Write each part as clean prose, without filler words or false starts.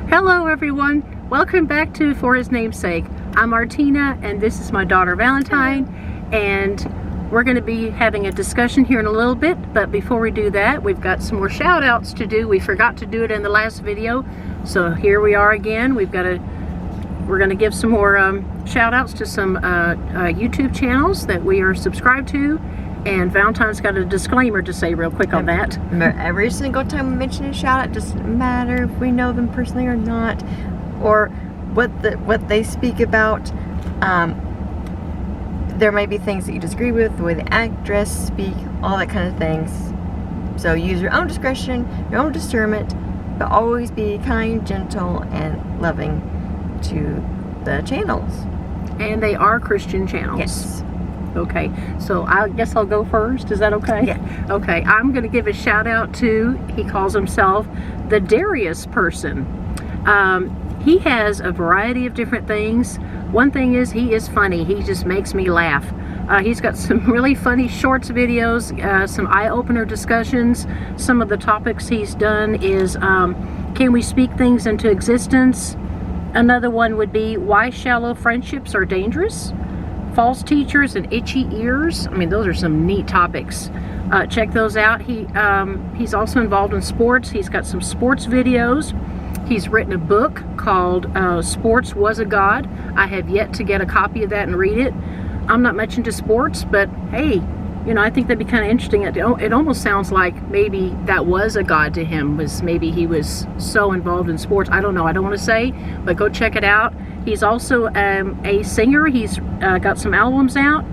Hello everyone, welcome back to For His Name's Sake. I'm Martina and this is my daughter Valentine, and we're going to be having a discussion here in a little bit, but before we do that, we've got some more shout outs to do. We forgot to do it in the last video, so here we are again. We're going to give some more shout outs to some YouTube channels that we are subscribed to, and Valentine's got a disclaimer to say real quick on that. Every single time we mention a shout out, doesn't matter if we know them personally or not, or what they speak about. There may be things that you disagree with, the way they act, dress, speak, all that kind of things. So use your own discretion, your own discernment, but always be kind, gentle, and loving to the channels. And they are Christian channels. Yes. Okay, so I guess I'll go first. Is that okay? Yeah. Okay, I'm going to give a shout out to, he calls himself the Darius Person. He has a variety of different things. One thing is he is funny. He just makes me laugh. He's got some really funny shorts videos, some eye-opener discussions. Some of the topics he's done is, can we speak things into existence? Another one would be, why shallow friendships are dangerous? False teachers and itchy ears. I mean, those are some neat topics. Check those out. He's also involved in sports. He's got some sports videos. He's written a book called Sports Was a God. I have yet to get a copy of that and read it. I'm not much into sports, but hey, you know, I think that'd be kind of interesting. It almost sounds like maybe that was a God to him, was maybe he was so involved in sports. I don't know. I don't want to say, but go check it out. He's also a singer. He's got some albums out.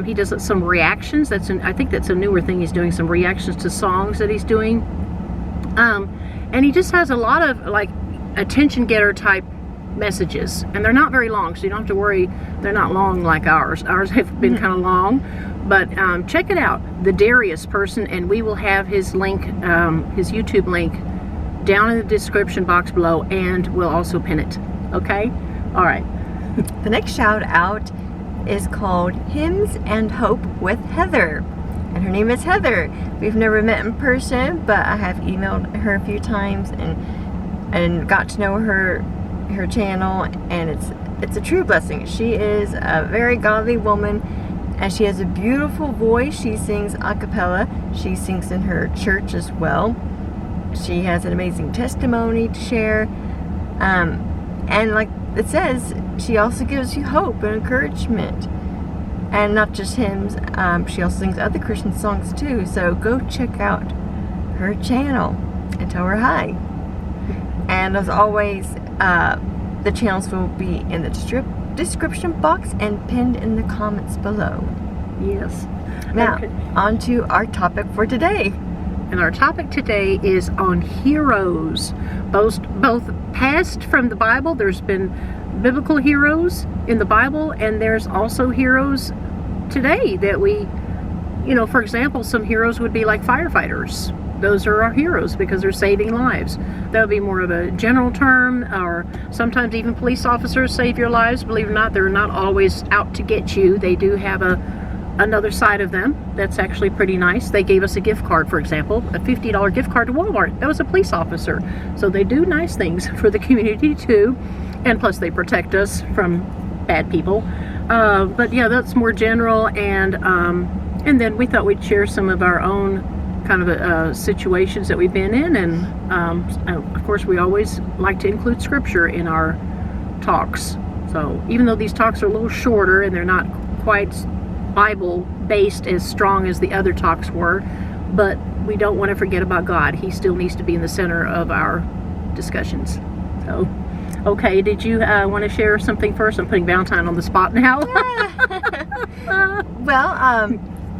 He does some reactions. I think that's a newer thing he's doing, some reactions to songs that he's doing. And he just has a lot of like attention getter type messages, and they're not very long, so you don't have to worry. They're not long like ours. Ours have been kind of long, but check it out, the Darius Person, and we will have his link, his YouTube link, down in the description box below, and we'll also pin it. Okay? All right. The next shout out is called Hymns and Hope with Heather. And her name is Heather. We've never met in person, but I have emailed her a few times and got to know her channel, and it's a true blessing. She is a very godly woman, and she has a beautiful voice. She sings a cappella. She sings in her church as well. She has an amazing testimony to share. And like it says, she also gives you hope and encouragement. And not just hymns, she also sings other Christian songs too. So go check out her channel and tell her hi. And as always, the channels will be in the description box and pinned in the comments below. Yes. Now, okay. On to our topic for today. And our topic today is on heroes, both past from the Bible. There's been biblical heroes in the Bible, and there's also heroes today that we, you know, for example, some heroes would be like firefighters. Those are our heroes because they're saving lives. That would be more of a general term, or sometimes even police officers save your lives. Believe it or not, they're not always out to get you. They do have another side of them that's actually pretty nice. They gave us a gift card, for example, a $50 gift card to Walmart. That was a police officer. So they do nice things for the community too, and plus they protect us from bad people. But yeah, that's more general, and then we thought we'd share some of our own kind of situations that we've been in, and of course we always like to include scripture in our talks. So even though these talks are a little shorter and they're not quite Bible based as strong as the other talks were, but we don't want to forget about God. He still needs to be in the center of our discussions. So okay, did you want to share something first? I'm putting Valentine on the spot now. Well,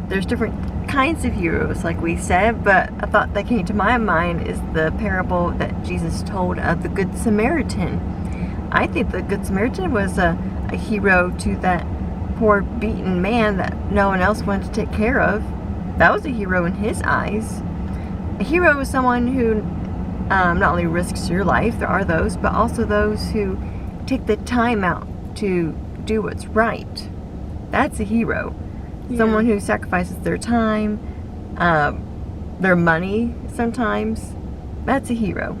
there's different kinds of heroes, like we said, but a thought that came to my mind is the parable that Jesus told of the Good Samaritan. I think the Good Samaritan was a hero to that poor beaten man that no one else wanted to take care of. That was a hero in his eyes. A hero is someone who not only risks your life, there are those, but also those who take the time out to do what's right. That's a hero. Yeah. Someone who sacrifices their time, their money sometimes. That's a hero.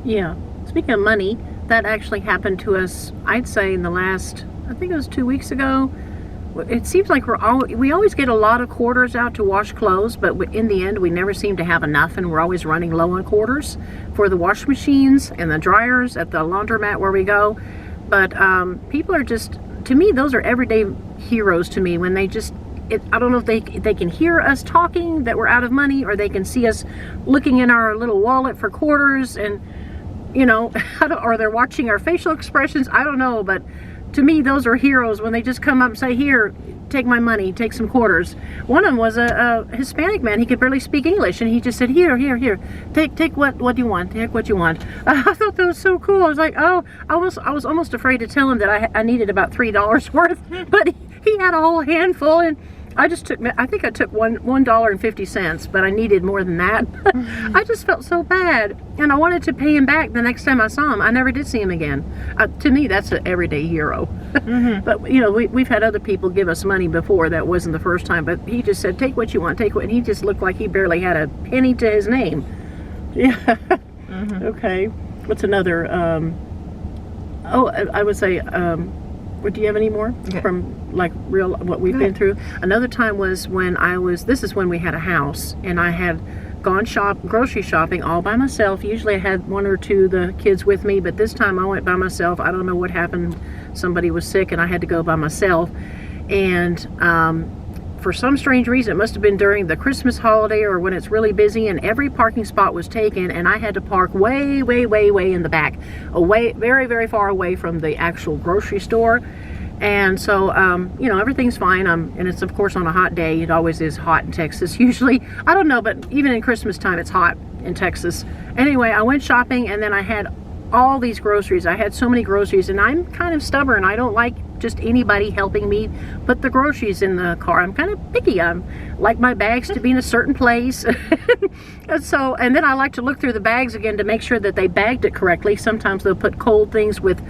Yeah. speaking of money, that actually happened to us, I'd say in the last, I think it was 2 weeks ago. It seems like we always get a lot of quarters out to wash clothes, but in the end we never seem to have enough, and we're always running low on quarters for the wash machines and the dryers at the laundromat where we go. But people are just, to me, those are everyday heroes to me when they just, I don't know if they can hear us talking that we're out of money, or they can see us looking in our little wallet for quarters, and or they're watching our facial expressions. I don't know, but to me, those are heroes when they just come up and say, "Here, take my money, take some quarters." One of them was a Hispanic man. He could barely speak English, and he just said, "Here, take what do you want? Take what you want." I thought that was so cool. I was like, oh, I was almost afraid to tell him that I needed about $3 worth, but he had a whole handful, and I think I took $1.50, but I needed more than that. I just felt so bad, and I wanted to pay him back the next time I saw him. I never did see him again. To me, that's an everyday hero. But we've had other people give us money before. That wasn't the first time, but he just said, "Take what you want, take what," and he just looked like he barely had a penny to his name. Yeah. Okay. What's another? I would say. Do you have any more from like real what we've been through? Another time was when this is when we had a house, and I had gone grocery shopping all by myself. Usually I had one or two of the kids with me, but this time I went by myself. I don't know what happened. Somebody was sick and I had to go by myself. And for some strange reason, it must have been during the Christmas holiday or when it's really busy, and every parking spot was taken, and I had to park way, way, way, way in the back, away, very, very far away from the actual grocery store. And so, everything's fine. And it's, of course, on a hot day. It always is hot in Texas, usually. I don't know, but even in Christmas time, it's hot in Texas. Anyway, I went shopping, and then I had all these groceries. I had so many groceries, and I'm kind of stubborn. I don't like just anybody helping me put the groceries in the car. I'm kind of picky. I like my bags to be in a certain place. And then I like to look through the bags again to make sure that they bagged it correctly. Sometimes they'll put cold things with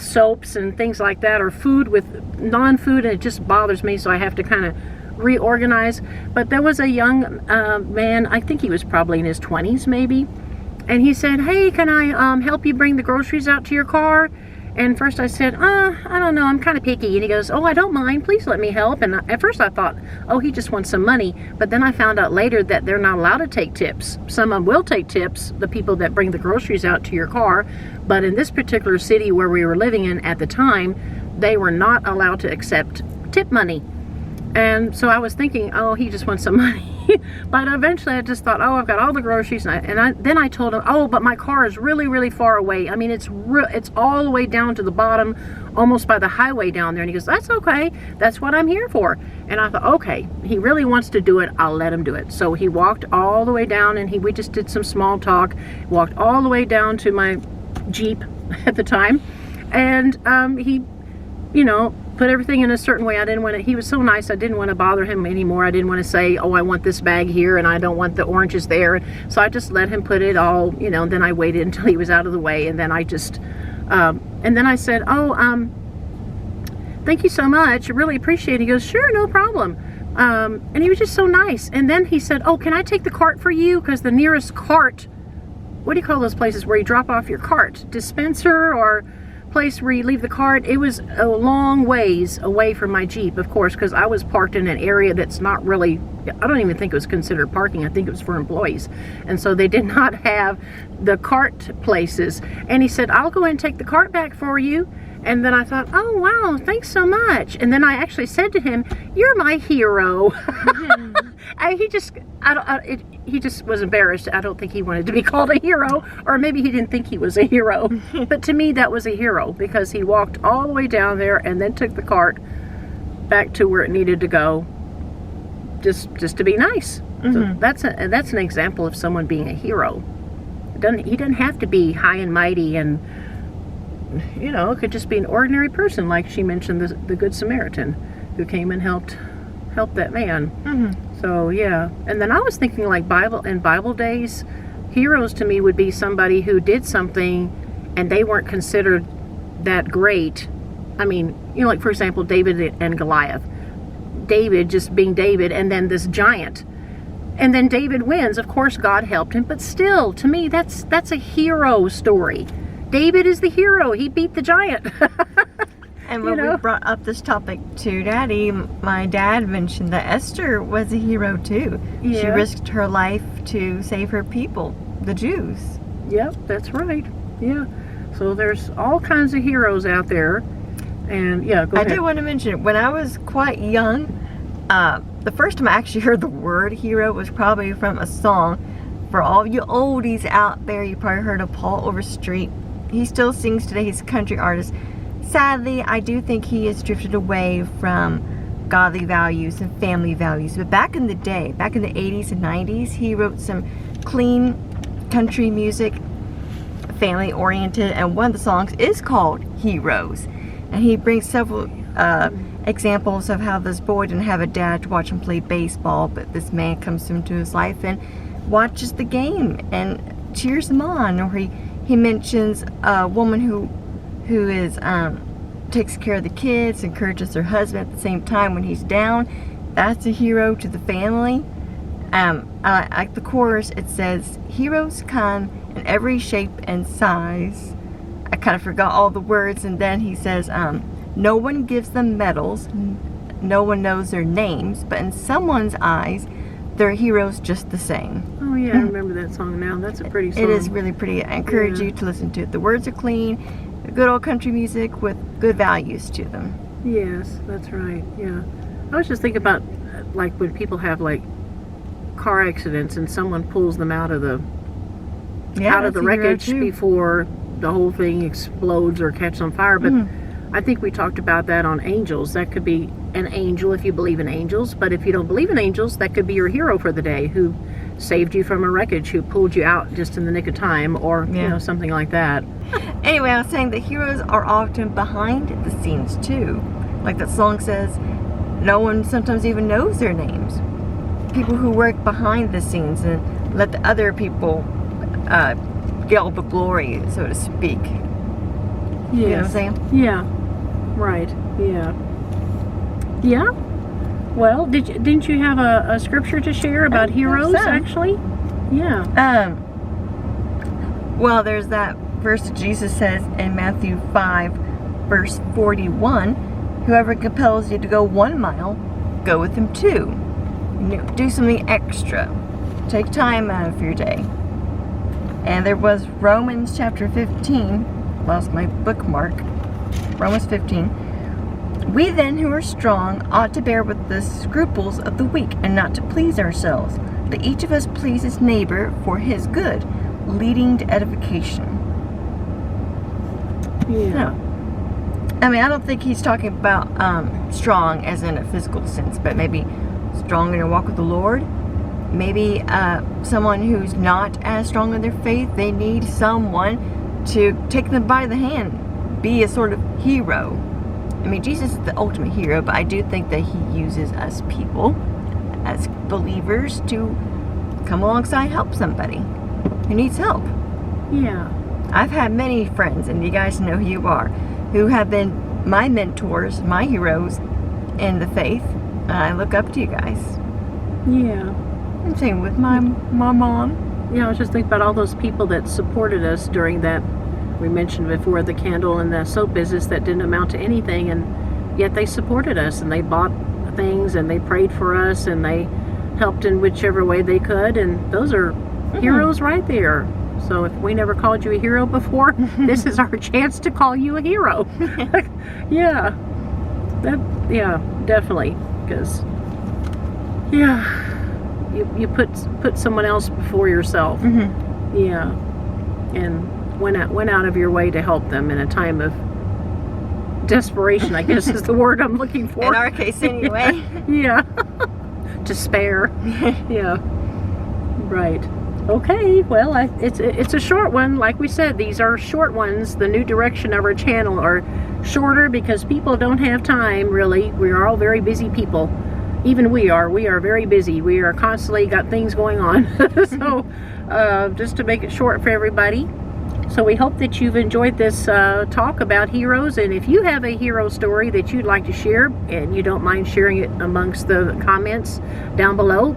soaps and things like that, or food with non-food, and it just bothers me, so I have to kind of reorganize. But there was a young man, I think he was probably in his 20s maybe, and he said, "Hey, can I help you bring the groceries out to your car?" And first I said, I don't know, I'm kind of picky. And he goes, "Oh, I don't mind, please let me help." And at first I thought, oh, he just wants some money. But then I found out later that they're not allowed to take tips. Some of them will take tips, the people that bring the groceries out to your car. But in this particular city where we were living in at the time, they were not allowed to accept tip money. And so I was thinking, oh, he just wants some money. But eventually I just thought, oh, I've got all the groceries. Then I told him, oh, but my car is really, really far away. I mean, it's all the way down to the bottom, almost by the highway down there. And he goes, "That's okay. That's what I'm here for." And I thought, okay, he really wants to do it. I'll let him do it. So he walked all the way down, and we just did some small talk, walked all the way down to my Jeep at the time. And he, put everything in a certain way. He was so nice, I didn't want to bother him anymore. I didn't want to say, "Oh, I want this bag here and I don't want the oranges there." So I just let him put it all, then I waited until he was out of the way, and then I just, and then I said, "Oh, thank you so much. I really appreciate it." He goes, "Sure, no problem." And he was just so nice. And then he said, "Oh, can I take the cart for you? Because the nearest cart, what do you call those places where you drop off your cart? Dispenser or place where you leave the cart?" It was a long ways away from my Jeep, of course, because I was parked in an area that's not really, I don't even think it was considered parking. I think it was for employees. And so they did not have the cart places. And he said, "I'll go and take the cart back for you." And then I thought, oh, wow, thanks so much. And then I actually said to him, "You're my hero." And he just was embarrassed. I don't think he wanted to be called a hero, or maybe he didn't think he was a hero. But to me, that was a hero, because he walked all the way down there and then took the cart back to where it needed to go, just to be nice. So that's an example of someone being a hero. He doesn't have to be high and mighty, and it could just be an ordinary person, like she mentioned, the Good Samaritan who came and helped that man. So yeah. And then I was thinking, like, Bible days, heroes to me would be somebody who did something and they weren't considered that great. I mean, like, for example, David and Goliath. David just being David, and then this giant. And then David wins. Of course, God helped him, but still, to me, that's a hero story. David is the hero. He beat the giant. And when we brought up this topic to Daddy, my dad mentioned that Esther was a hero too. Yeah. She risked her life to save her people, the Jews. Yep, that's right. Yeah. So there's all kinds of heroes out there. And yeah, go ahead. I did want to mention, when I was quite young, the first time I actually heard the word hero was probably from a song. For all you oldies out there, you probably heard of Paul Overstreet. He still sings today. He's a country artist. Sadly, I do think he has drifted away from godly values and family values. But back in the day, back in the 80s and 90s, he wrote some clean country music, family oriented, and one of the songs is called Heroes. And he brings several examples of how this boy didn't have a dad to watch him play baseball, but this man comes into his life and watches the game and cheers him on. Or he mentions a woman who is takes care of the kids, encourages her husband at the same time when he's down. That's a hero to the family. Like the chorus, it says, heroes come in every shape and size. I kind of forgot all the words, and then he says, no one gives them medals, no one knows their names, but in someone's eyes, they're heroes just the same. Oh yeah, I remember that song now. That's a pretty song. It is really pretty. I encourage you to listen to it. The words are clean, good old country music with good values to them. Yes, that's right. Yeah. I was just thinking about like when people have like car accidents and someone pulls them out of the wreckage before the whole thing explodes or catches on fire. But I think we talked about that on angels. That could be an angel if you believe in angels, but if you don't believe in angels, that could be your hero for the day who saved you from a wreckage, who pulled you out just in the nick of time, or you know, something like that. Anyway, I was saying that heroes are often behind the scenes too. Like that song says, no one sometimes even knows their names. People who work behind the scenes and let the other people get all the glory, so to speak. Yes. You know what I'm saying? Yeah. Right. Yeah. Yeah. Well, didn't you have a scripture to share about heroes? Actually, yeah. Well, there's that verse that Jesus says in Matthew 5, verse 41. Whoever compels you to go 1 mile, go with him 2. You know, do something extra. Take time out of your day. And there was Romans chapter 15. Lost my bookmark. Romans 15. We then who are strong ought to bear with the scruples of the weak and not to please ourselves, but each of us please his neighbor for his good, leading to edification. Yeah. I mean, I don't think he's talking about strong as in a physical sense, but maybe strong in your walk with the Lord. Maybe someone who's not as strong in their faith, they need someone to take them by the hand, be a sort of hero. I mean, Jesus is the ultimate hero, but I do think that he uses us people as believers to come alongside and help somebody who needs help. Yeah. I've had many friends, and you guys know who you are, who have been my mentors, my heroes in the faith. I look up to you guys. Yeah. And same with my mom. Yeah, I was just thinking about all those people that supported us during that, we mentioned before, the candle and the soap business that didn't amount to anything, and yet they supported us and they bought things and they prayed for us and they helped in whichever way they could, and those are heroes right there. So if we never called you a hero before, this is our chance to call you a hero. Yeah. Definitely. Because, you put someone else before yourself. Yeah. And went out of your way to help them in a time of desperation, I guess is the word I'm looking for. In our case, anyway. Yeah. Despair. Yeah. Right. Okay. Well, it's a short one. Like we said, these are short ones. The new direction of our channel are shorter because people don't have time, really. We are all very busy people. Even we are very busy. We are constantly got things going on. So just to make it short for everybody. So we hope that you've enjoyed this talk about heroes, and if you have a hero story that you'd like to share and you don't mind sharing it amongst the comments down below,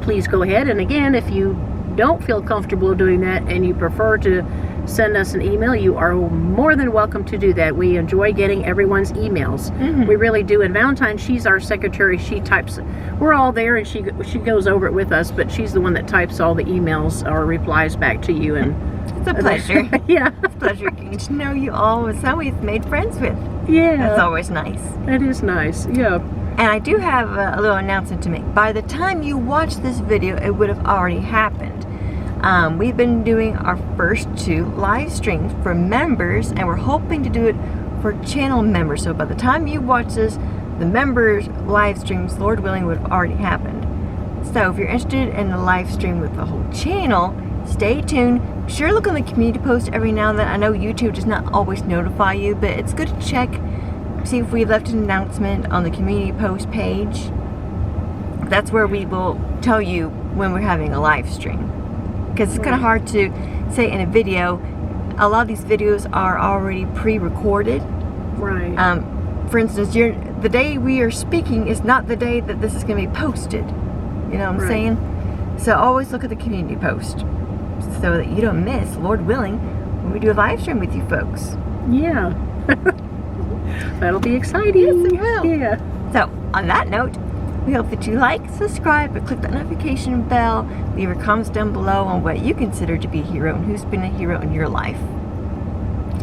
please go ahead. And again, if you don't feel comfortable doing that and you prefer to send us an email, you are more than welcome to do that. We enjoy getting everyone's emails. We really do. And Valentine, she's our secretary. She types, we're all there, and she goes over it with us, but she's the one that types all the emails or replies back to you. And it's a pleasure. Yeah. It's a pleasure getting to know you all and some we've made friends with. Yeah. That's always nice. It is nice. Yeah. And I do have a little announcement to make. By the time you watch this video, it would have already happened. We've been doing our first 2 live streams for members, and we're hoping to do it for channel members. So by the time you watch this, the members live streams, Lord willing, would have already happened. So if you're interested in a live stream with the whole channel, stay tuned. Be sure to look on the community post every now and then. I know YouTube does not always notify you, but it's good to check, see if we left an announcement on the community post page. That's where we will tell you when we're having a live stream. Because it's kind of hard to say in a video. A lot of these videos are already pre-recorded. Right. For instance, the day we are speaking is not the day that this is going to be posted. You know what I'm saying? So always look at the community post so that you don't miss, Lord willing, when we do a live stream with you folks. Yeah. That'll be exciting. Yes, it will. Yeah. So, on that note, we hope that you like, subscribe, and click that notification bell. Leave your comments down below on what you consider to be a hero and who's been a hero in your life.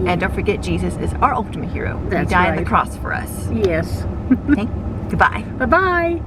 And don't forget, Jesus is our ultimate hero. That's he died on right. the cross for us. Yes. Okay? Goodbye. Bye-bye.